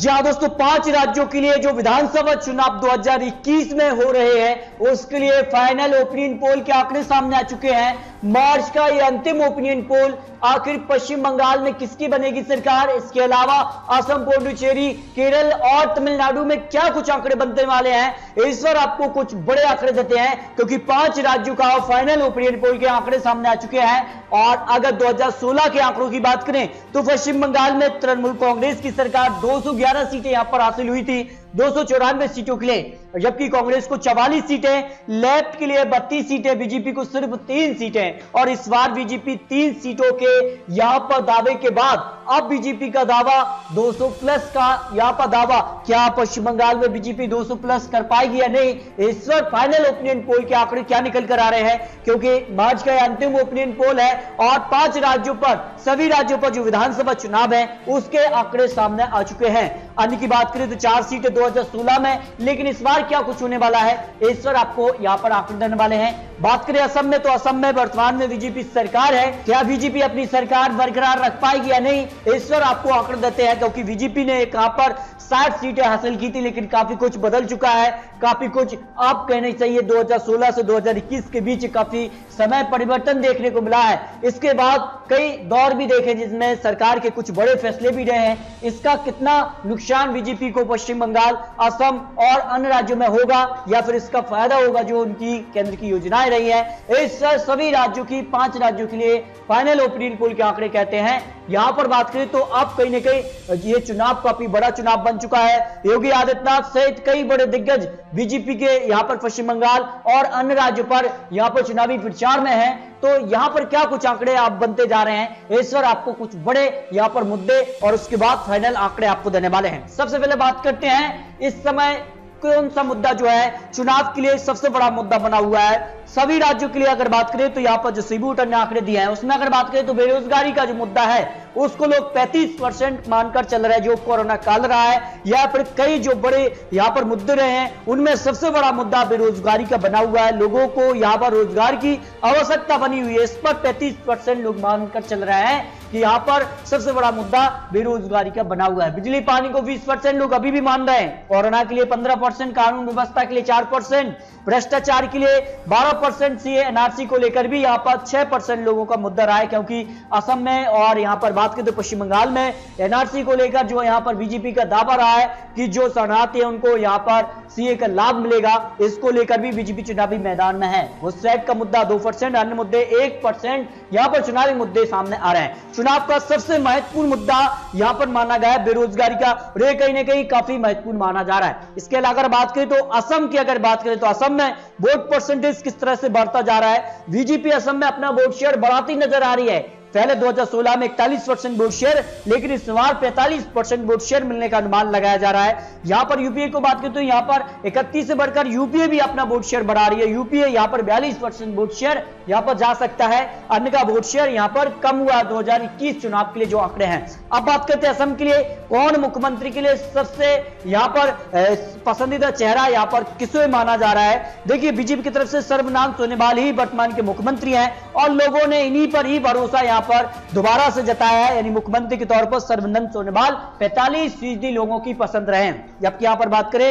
जी हाँ दोस्तों, 5 राज्यों के लिए जो विधानसभा चुनाव 2021 में हो रहे हैं उसके लिए फाइनल ओपिनियन पोल के आंकड़े सामने आ चुके हैं। मार्च का ये अंतिम ओपिनियन पोल, आखिर पश्चिम बंगाल में किसकी बनेगी सरकार, इसके अलावा असम, पुडुचेरी, केरल और तमिलनाडु में क्या कुछ आंकड़े बनने वाले हैं, इस पर आपको कुछ बड़े आंकड़े देते हैं क्योंकि 5 राज्यों का फाइनल ओपिनियन पोल के आंकड़े सामने आ चुके हैं। और अगर 2016 के आंकड़ों की बात करें तो पश्चिम बंगाल में तृणमूल कांग्रेस की सरकार 211 सीटें यहां पर हासिल हुई थी 294 सीटों के लिए, जबकि कांग्रेस को 44 सीटें, लेफ्ट के लिए 32 सीटें, बीजेपी को सिर्फ 3 सीटें। और इस बार बीजेपी 3 सीटों के यहां पर दावे के बाद अब बीजेपी का दावा 200 प्लस का यहां पर दावा, क्या पश्चिम बंगाल में बीजेपी 200 प्लस कर पाएगी या नहीं, इस पर फाइनल ओपिनियन पोल के आंकड़े क्या निकल कर आ रहे हैं क्योंकि मार्च का अंतिम ओपिनियन पोल है और 5 राज्यों पर, सभी राज्यों पर जो विधानसभा चुनाव है उसके आंकड़े सामने आ चुके हैं। अन्य की बात करें तो 4 सीटें 2016 में, लेकिन इस बार क्या कुछ होने वाला है इस पर आपको यहां पर आंकड़े देने वाले हैं। बात करें असम में तो असम में वर्तमान में बीजेपी सरकार है, क्या बीजेपी अपनी सरकार बरकरार रख पाएगी या नहीं, इस पर आपको आंकड़े देते हैं क्योंकि बीजेपी ने यहां पर 60 सीटें हासिल की थी, लेकिन काफी कुछ बदल चुका है, काफी कुछ आप कहने चाहिए 2016 से 2021 के बीच काफी समय परिवर्तन देखने को मिला है। इसके बाद कई दौर भी देखे जिसमें सरकार के कुछ बड़े फैसले भी रहे हैं, इसका कितना नुकसान बीजेपी को पश्चिम बंगाल, असम और अन्य राज्यों में होगा या फिर इसका फायदा होगा जो उनकी केंद्र की योजनाएं रही है, इस सभी राज्यों की 5 राज्यों के लिए फाइनल ओपिनियन पोल के आंकड़े कहते हैं। यहां पर बात करें तो अब कहीं ना कहीं ये चुनाव काफी बड़ा चुनाव बन चुका है। योगी आदित्यनाथ सहित कई बड़े दिग्गज बीजेपी के यहां पर पश्चिम बंगाल और अन्य राज्यों पर यहां पर चुनावी प्रचार में हैं, तो यहां पर क्या कुछ आंकड़े आप बनते जा रहे हैं, इस पर आपको कुछ बड़े यहां पर मुद्दे और उसके बाद फाइनल आंकड़े आपको देने वाले हैं। सबसे पहले बात करते हैं इस समय कौन सा मुद्दा जो है चुनाव के लिए सबसे बड़ा मुद्दा बना हुआ है। सभी राज्यों के लिए अगर बात करें तो यहां पर जो सीबूट ने आंकड़े दिए हैं उसमें अगर बात करें तो बेरोजगारी का जो मुद्दा है उसको लोग 35% मानकर चल रहे हैं जो कोरोना काल रहा है, या फिर कई जो बड़े यहां पर मुद्दे रहे हैं उनमें सबसे बड़ा मुद्दा बेरोजगारी का बना हुआ है। लोगों को यहां पर रोजगार की आवश्यकता बनी हुई है, इस पर 35% लोग मानकर चल रहे हैं कि यहां पर सबसे बड़ा मुद्दा बेरोजगारी का बना हुआ है। बिजली पानी को 20% लोग अभी भी मान रहे हैं, कोरोना के लिए 15%, कानून व्यवस्था के लिए 4%, भ्रष्टाचार के लिए 12%, सीए एनआरसी को लेकर भी यहां पर 6% लोगों का मुद्दा रहा है क्योंकि असम में और यहां पर बात करें तो पश्चिम बंगाल में एनआरसी को लेकर जो यहां पर बीजेपी का दावा रहा है कि जो शरणार्थी है उनको यहां पर सीए का लाभ मिलेगा, इसको लेकर भी बीजेपी चुनावी मैदान में है। वो सेट का मुद्दा 2%, अन्य मुद्दे 1%, यहां पर चुनावी मुद्दे सामने आ रहे हैं। चुनाव का सबसे महत्वपूर्ण मुद्दा यहां पर माना गया है बेरोजगारी का, और ये कहीं ना कहीं काफी महत्वपूर्ण माना जा रहा है। इसके अलावा अगर बात करें तो असम की अगर बात करें तो असम में वोट परसेंटेज किस तरह से बढ़ता जा रहा है, बीजेपी असम में अपना वोट शेयर बढ़ाती नजर आ रही है। पहले 2016 में 41% वोट शेयर, लेकिन इस बार 45% वोट शेयर मिलने का अनुमान लगाया जा रहा है। यहां पर यूपीए को बात करें तो यहां पर 31 से बढ़कर यूपीए भी अपना वोट शेयर बढ़ा रही है। यूपीए यहां पर 42% वोट शेयर यहां पर जा सकता है, अन्य का वोट शेयर यहां पर कम हुआ 2021 चुनाव के लिए जो आंकड़े हैं। अब बात करते हैं असम के लिए, कौन मुख्यमंत्री के लिए सबसे यहां पर पसंदीदा चेहरा यहां पर किसे माना जा रहा है। देखिए बीजेपी की तरफ से सर्बानंद सोनोवाल ही वर्तमान के मुख्यमंत्री हैं और लोगों ने इन्हीं पर ही भरोसा यहां पर दोबारा से जताया है, यानी मुख्यमंत्री के तौर पर सर्बानंद सोनोवाल 45% लोगों की पसंद रहे। जबकि यहां पर बात करें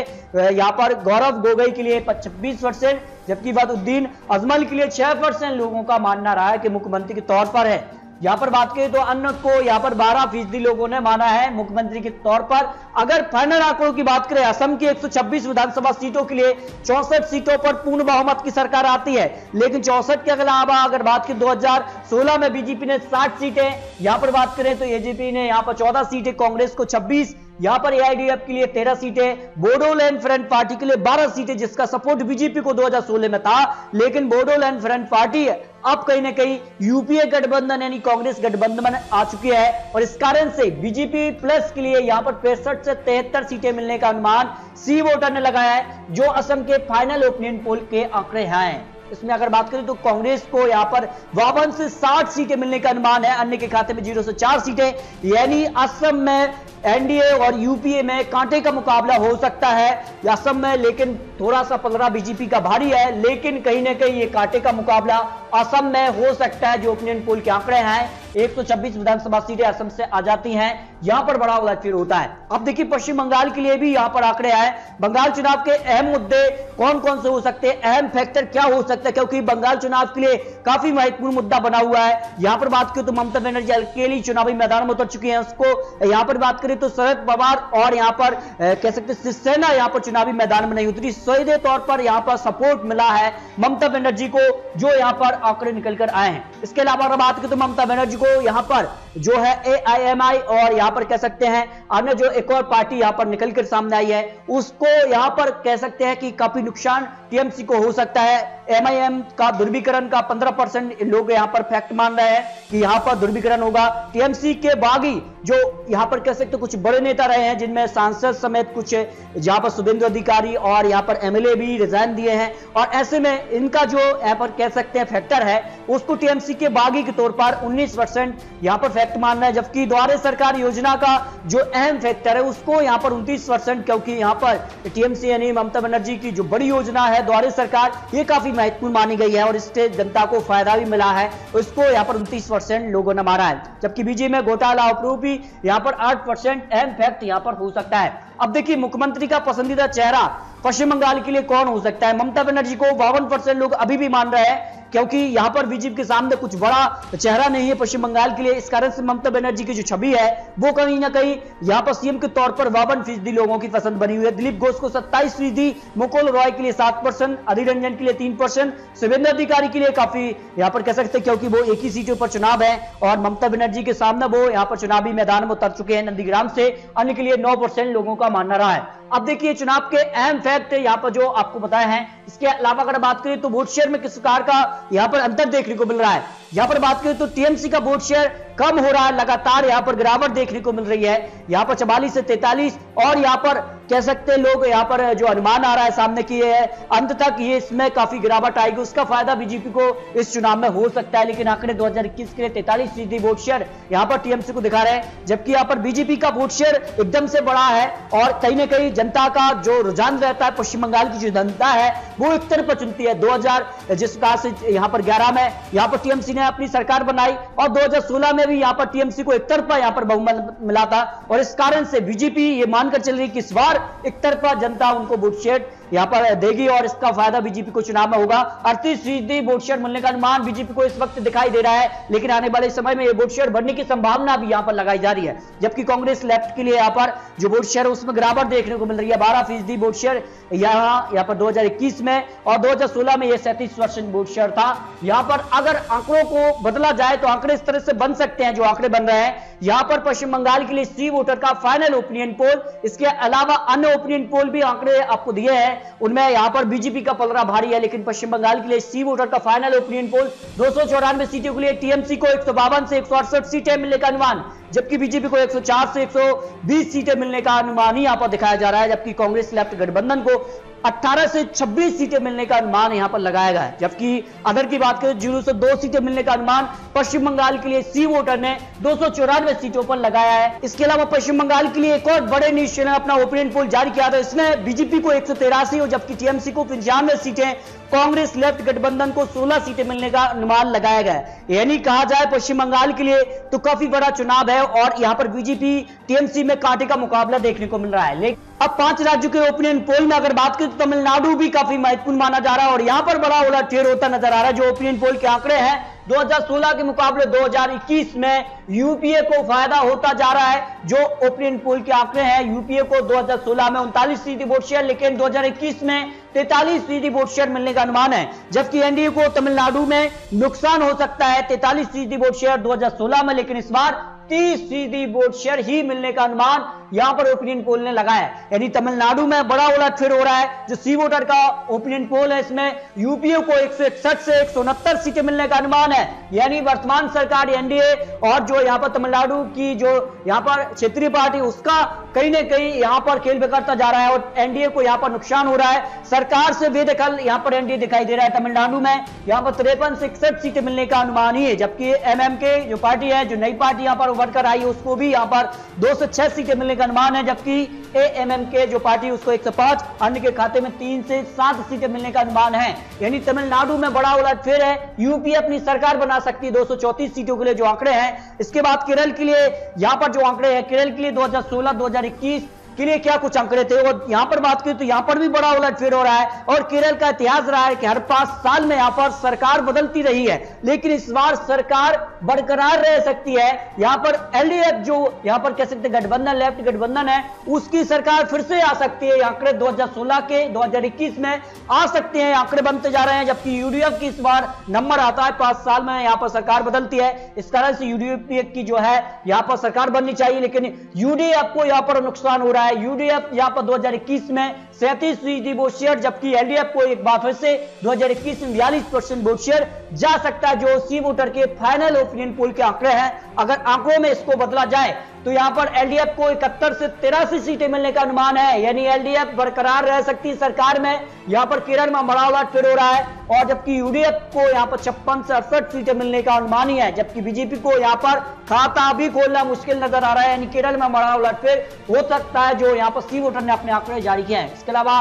यहां पर गौरव गोगोई के लिए 26%, जबकि बदउद्दीन अजमल के लिए 6% लोगों का मानना रहा है कि मुख्यमंत्री के तौर पर है। यहां पर बात करें तो अन्य को यहां पर 12% लोगों ने माना है मुख्यमंत्री के तौर पर। अगर फाइनल आंकड़ों की बात करें, असम की 126 विधानसभा सीटों के लिए 64 सीटों पर पूर्ण बहुमत की सरकार आती है, लेकिन 64 के अलावा अगर बात करें 2016 में बीजेपी ने 60 सीटें, यहां पर बात करें तो एजेपी ने यहां पर 14 सीटें, कांग्रेस को 26, यहां पर एआईडीएफ के लिए 13 सीटें, बोडोलैंड फ्रंट पार्टी के लिए 12 सीटें, जिसका सपोर्ट बीजेपी को 2016 में था, लेकिन बोडोलैंड फ्रंट पार्टी अब कहीं ना कहीं यूपीए गठबंधन यानी कांग्रेस गठबंधन में आ चुकी है और इस कारण से बीजेपी प्लस के लिए यहां पर 65 से 73 सीटें मिलने का अनुमान सी वोटर ने लगाया है, जो असम के फाइनल ओपिनियन पोल के आंकड़े हैं। इसमें अगर बात करें तो कांग्रेस को यहां पर 52 से 60 सीटें मिलने का अनुमान है, अन्य के खाते में 0 से 4 सीटें, यानी असम में एनडीए और यूपीए में कांटे का मुकाबला हो सकता है असम में, लेकिन थोड़ा सा पलड़ा बीजेपी का भारी है, लेकिन कहीं ना कहीं ये कांटे का मुकाबला असम में हो सकता है। जो ओपिनियन पोल के आंकड़े हैं 126 विधानसभा सीटें असम से आ जाती हैं, यहां पर बड़ा उलटफेर होता है। अब देखिए पश्चिम बंगाल के लिए भी यहां पर आंकड़े आए, बंगाल चुनाव के अहम मुद्दे कौन कौन से हो सकते हैं, अहम फैक्टर क्या हो सकता है, क्योंकि बंगाल चुनाव के लिए काफी महत्वपूर्ण मुद्दा बना हुआ है। यहां पर बात करें तो ममता बनर्जी अकेली चुनावी मैदान में उतर चुकी हैं, उसको यहां पर बात करें तो शरद पवार और यहां पर कह सकते शिवसेना यहां पर चुनावी मैदान में नहीं उतरी। सीधे तौर पर यहां पर सपोर्ट मिला है ममता बनर्जी को, जो यहां पर आंकड़े निकल कर आए हैं। इसके अलावा अगर बात करें तो ममता बनर्जी को यहां पर जो है AIMI और यहां पर कह सकते हैं अन्य जो एक और पार्टी यहां पर निकलकर सामने आई है, उसको यहां पर कह सकते हैं कि काफी नुकसान TMC को हो सकता है। MIM का ध्रुवीकरण का 15% लोग यहां पर फैक्ट मान रहे हैं कि यहां पर ध्रुवीकरण होगा। TMC के बागी जो यहां पर कह सकते कुछ बड़े नेता रहे हैं, जिनमें सांसद समेत कुछ यहां पर शुभेंदु अधिकारी और यहां पर MLA भी रिजाइन दिए हैं, और ऐसे में इनका जो यहां पर कह सकते हैं फैक्टर है उसको TMC के बागी के तौर पर 19% यहां पर फैक्ट मान रहा है, जबकि द्वारे सरकार योजना का जो अहम फैक्टर है उसको यहां पर 29%, क्योंकि यहां पर TMC यानी ममता बनर्जी की जो बड़ी योजना है द्वारे सरकार, ये काफी महत्वपूर्ण मानी गई है और इससे जनता को फायदा भी मिला है, उसको यहां पर 29% लोगों ने मारा है। जबकि बीजेपी में घोटाला अप्रूव भी यहां पर 8% अहम फैक्ट यहां पर हो सकता है। अब देखिए मुख्यमंत्री का पसंदीदा चेहरा पश्चिम बंगाल के लिए कौन हो सकता है। ममता बनर्जी को 52% लोग अभी भी मान रहे हैं, क्योंकि यहां पर बीजेपी के सामने कुछ बड़ा चेहरा नहीं है पश्चिम बंगाल के लिए। इस कारण से ममता बनर्जी की जो छवि है वो कहीं ना कहीं यहां पर सीएम के तौर पर 52% लोगों की पसंद बनी हुई है। दिलीप घोष को 27%, मुकुल रॉय के लिए 7%, अधीर रंजन के लिए 3%, शुभेंदु अधिकारी के लिए काफी यहां पर कह सकते हैं क्योंकि वो एक ही सीटों पर चुनाव है और ममता बनर्जी के सामने वो यहां पर चुनावी मैदान में उतर चुके हैं नंदीग्राम से। अन्य के लिए 9% लोगों का मानना रहा है। अब देखिए चुनाव के अहम फैक्ट यहां पर जो आपको बताए हैं, इसके अलावा अगर बात करें तो वोट शेयर में किस प्रकार का यहां पर अंतर देखने को मिल रहा है। यहां पर बात करें तो TMC का वोट शेयर कम हो रहा है, लगातार यहां पर गिरावट देखने को मिल रही है, यहां पर 44 से 43, और यहां पर कह सकते लोग यहां पर जो अनुमान आ रहा है सामने की है अंत तक ये इसमें काफी गिरावट आएगी, उसका फायदा बीजेपी को इस चुनाव में हो सकता है। लेकिन आंकड़े 2021 के लिए 43% वोट शेयर यहां पर TMC को दिखा रहे हैं, जबकि यहां पर बीजेपी का वोट शेयर एकदम से बड़ा है और कहीं ना कहीं जनता का जो रुझान रहता है, पश्चिम बंगाल की जो जनता है वो एक तरफ चुनती है। 2000 जिस प्रकार से यहां पर 11 में यहां पर TMC ने अपनी सरकार बनाई और 2016 में भी यहां पर TMC को एक तरफा यहां पर बहुमत मिला था, और इस कारण से बीजेपी ये मानकर चल रही है कि इस बार एक तरफा जनता उनको वोट शेयर यहां पर देगी और इसका फायदा बीजेपी को चुनाव में होगा। 38% वोट शेयर मिलने का अनुमान बीजेपी को इस वक्त दिखाई दे रहा है, लेकिन आने वाले समय में ये वोट शेयर बढ़ने की संभावना भी यहां पर लगाई जा रही है। जबकि कांग्रेस लेफ्ट के लिए यहां पर जो वोट शेयर उसमें गिरावट देखने को मिल रही है, 12% वोट शेयर यहां पर 2021 में, और 2016 में यह 37% वोट शेयर था। यहां पर अगर आंकड़ों को बदला जाए तो आंकड़े इस तरह से बन सकते हैं जो आंकड़े बन रहे हैं। यहां पर पश्चिम बंगाल के लिए सी वोटर का फाइनल ओपिनियन पोल, इसके अलावा अन्य ओपिनियन पोल भी आंकड़े आपको दिए हैं, उनमें यहां पर बीजेपी का पलड़ा भारी है। लेकिन पश्चिम बंगाल के लिए सी वोटर का फाइनल ओपिनियन पोल 294 सीटों के लिए TMC को 152 से 168 सीटें मिलने का अनुमान, जबकि बीजेपी को 104 से 120 सीटें मिलने का अनुमान ही यहां पर दिखाया जा रहा है। जबकि कांग्रेस लेफ्ट गठबंधन को 18 से 26 सीटें मिलने का अनुमान यहां पर लगाया गया है। जबकि अदर की बात करें 0 से 2 सीटें मिलने का अनुमान पश्चिम बंगाल के लिए सी वोटर ने 294 सीटों पर लगाया है। इसके अलावा पश्चिम बंगाल के लिए एक और बड़े न्यूज चैनल अपना ओपिनियन पोल जारी किया था, इसमें बीजेपी को 183 और जबकि TMC को 95 सीटें, कांग्रेस लेफ्ट गठबंधन को 16 सीटें मिलने का अनुमान लगाया गया है। यानी कहा जाए पश्चिम बंगाल के लिए तो काफी बड़ा चुनाव है और यहां पर बीजेपी TMC में कांटे का मुकाबला देखने को मिल रहा है। लेकिन अब 5 राज्यों के ओपिनियन पोल में अगर बात करें तो तमिलनाडु भी काफी महत्वपूर्ण माना जा रहा है और यहां पर बड़ा उलटफेर होता नजर आ रहा है। जो ओपिनियन पोल के आंकड़े हैं 2016 के मुकाबले 2021 में यूपीए को फायदा होता जा रहा है। जो ओपिनियन पोल के आंकड़े हैं यूपीए को 2016 में 39% वोट शेयर, लेकिन 2021 में 43% वोट शेयर मिलने का अनुमान है। जबकि एनडीए को तमिलनाडु में नुकसान हो सकता है 43% वोट शेयर 2016 में, लेकिन इस बार 30% वोट शेयर ही मिलने का अनुमान यहां पर ओपिनियन पोल ने लगाया है। यानी तमिलनाडु में बड़ा उलटफेर हो रहा है। जो सी वोटर का ओपिनियन पोल है इसमें यूपीए को 161 से 169 सीटें मिलने का अनुमान है। यानी वर्तमान सरकार एनडीए और जो यहां पर तमिलनाडु की जो यहां पर क्षेत्रीय पार्टी उसका कहीं ना कहीं यहां पर खेल बिगड़ता जा रहा है और एनडीए को यहां पर नुकसान हो रहा है। सरकार से बेदखल यहां पर एनडीए दिखाई दे रहा है। तमिलनाडु में यहां पर 53 से 61 सीटें मिलने का अनुमान ही है। जबकि एमएमके जो पार्टी है, जो नई पार्टी यहां पर उभर कर आई है, उसको भी यहां पर 2 से 6 सीटें मिलने का का अनुमान है, जबकि एएमएमके जो पार्टी उसको 105, अन्य के खाते में 3 से 7 सीटें मिलने का अनुमान है। यानी तमिलनाडु में बड़ा उलटफेर है, यूपी अपनी सरकार बना सकती है 234 सीटों के लिए जो आंकड़े हैं। इसके बाद केरल के लिए यहां पर जो आंकड़े हैं, केरल के लिए 2016-2021 के लिए क्या कुछ आंकड़े थे, और यहां पर बात करें तो यहां पर भी बड़ा उलटफेर हो रहा है। और केरल का इतिहास रहा है कि हर 5 साल में यहां पर सरकार बदलती रही है, लेकिन इस बार सरकार बरकरार रह सकती है। यहां पर एलडीएफ जो यहां पर कह सकते गठबंधन, लेफ्ट गठबंधन है, उसकी सरकार फिर से आ सकती है। आंकड़े 2016 के 2021 में आ सकते हैं, आंकड़े बनते जा रहे हैं, जबकि यूडीएफ की इस बार नंबर आता है 5 साल में यहां पर सरकार बदलती है। इस कारण से यूडीएफ की जो है यहां पर सरकार बननी चाहिए, लेकिन यूडीएफ को यहां पर नुकसान हो रहा है। यूडीएफ यहां पर 2021 में 37% वोट शेयर, जबकि एलडीएफ को एक बार फिर से 2021 में 42% वोट शेयर जा सकता है, जो सी वोटर के फाइनल ओपिनियन पोल के आंकड़े हैं। अगर आंकड़ों में इसको बदला जाए तो यहां पर एलडीएफ को 71 से 83 सीटें मिलने का अनुमान है, यानी एलडीएफ बरकरार रह सकती है सरकार में। यहां पर केरल में बड़ा उलटफेर हो रहा है, और जबकि यूडीएफ को यहां पर 56 से 68 सीटें मिलने का अनुमान ही है, जबकि बीजेपी को यहां पर खाता भी खोलना मुश्किल नजर आ रहा है। यानी केरल में बड़ा उलटफेर हो सकता है, जो यहां पर सी वोटर ने अपने आंकड़े जारी किए हैं। इसके अलावा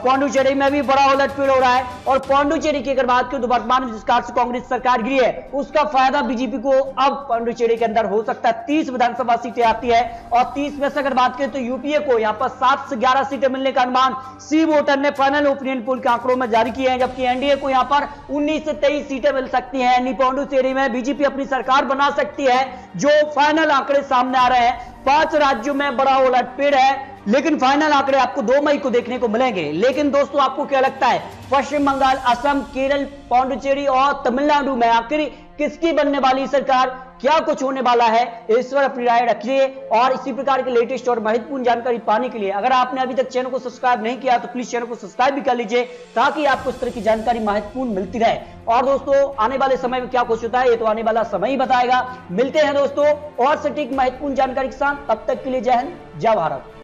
पौंडुचेरी में भी बड़ा उलटफेर हो रहा है, और पौंडुचेरी की अगर बात करें तो वर्तमान में जिस कार से कांग्रेस सरकार गिरी है, उसका फायदा बीजेपी को अब पौंडुचेरी के अंदर हो सकता है। 30 विधानसभा सीटें आती है, और 30 में से अगर बात करें तो यूपीए को यहां पर 7 से 11 सीटें मिलने का अनुमान सी वोटर ने फाइनल ओपिनियन पोल के आंकड़ों में जारी किए हैं, जबकि एनडीए को यहां पर 19 से 23 सीटें मिल सकती हैं। यानी पौंडुचेरी में बीजेपी अपनी सरकार बना सकती है, जो फाइनल आंकड़े सामने आ रहे हैं। 5 राज्यों में बड़ा उलटफेर है, लेकिन फाइनल आंकड़े आपको 2 मई को देखने को मिलेंगे। लेकिन दोस्तों, आपको क्या लगता है, पश्चिम बंगाल, असम, केरल, पौंडुचेरी और तमिलनाडु में आखिर किसकी बनने वाली सरकार, क्या कुछ होने वाला है, इस पर अपनी राय रखिए। और इसी प्रकार के लेटेस्ट और महत्वपूर्ण जानकारी पाने के लिए अगर आपने अभी तक चैनल को सब्सक्राइब नहीं किया तो प्लीज चैनल को सब्सक्राइब भी कर लीजिए, ताकि आपको इस तरह की जानकारी महत्वपूर्ण मिलती रहे। और दोस्तों, आने वाले समय में क्या कुछ होता है, ये तो आने वाला समय ही बताएगा। मिलते हैं दोस्तों और सटीक महत्वपूर्ण जानकारी के साथ, तब तक के लिए जय हिंद, जय भारत।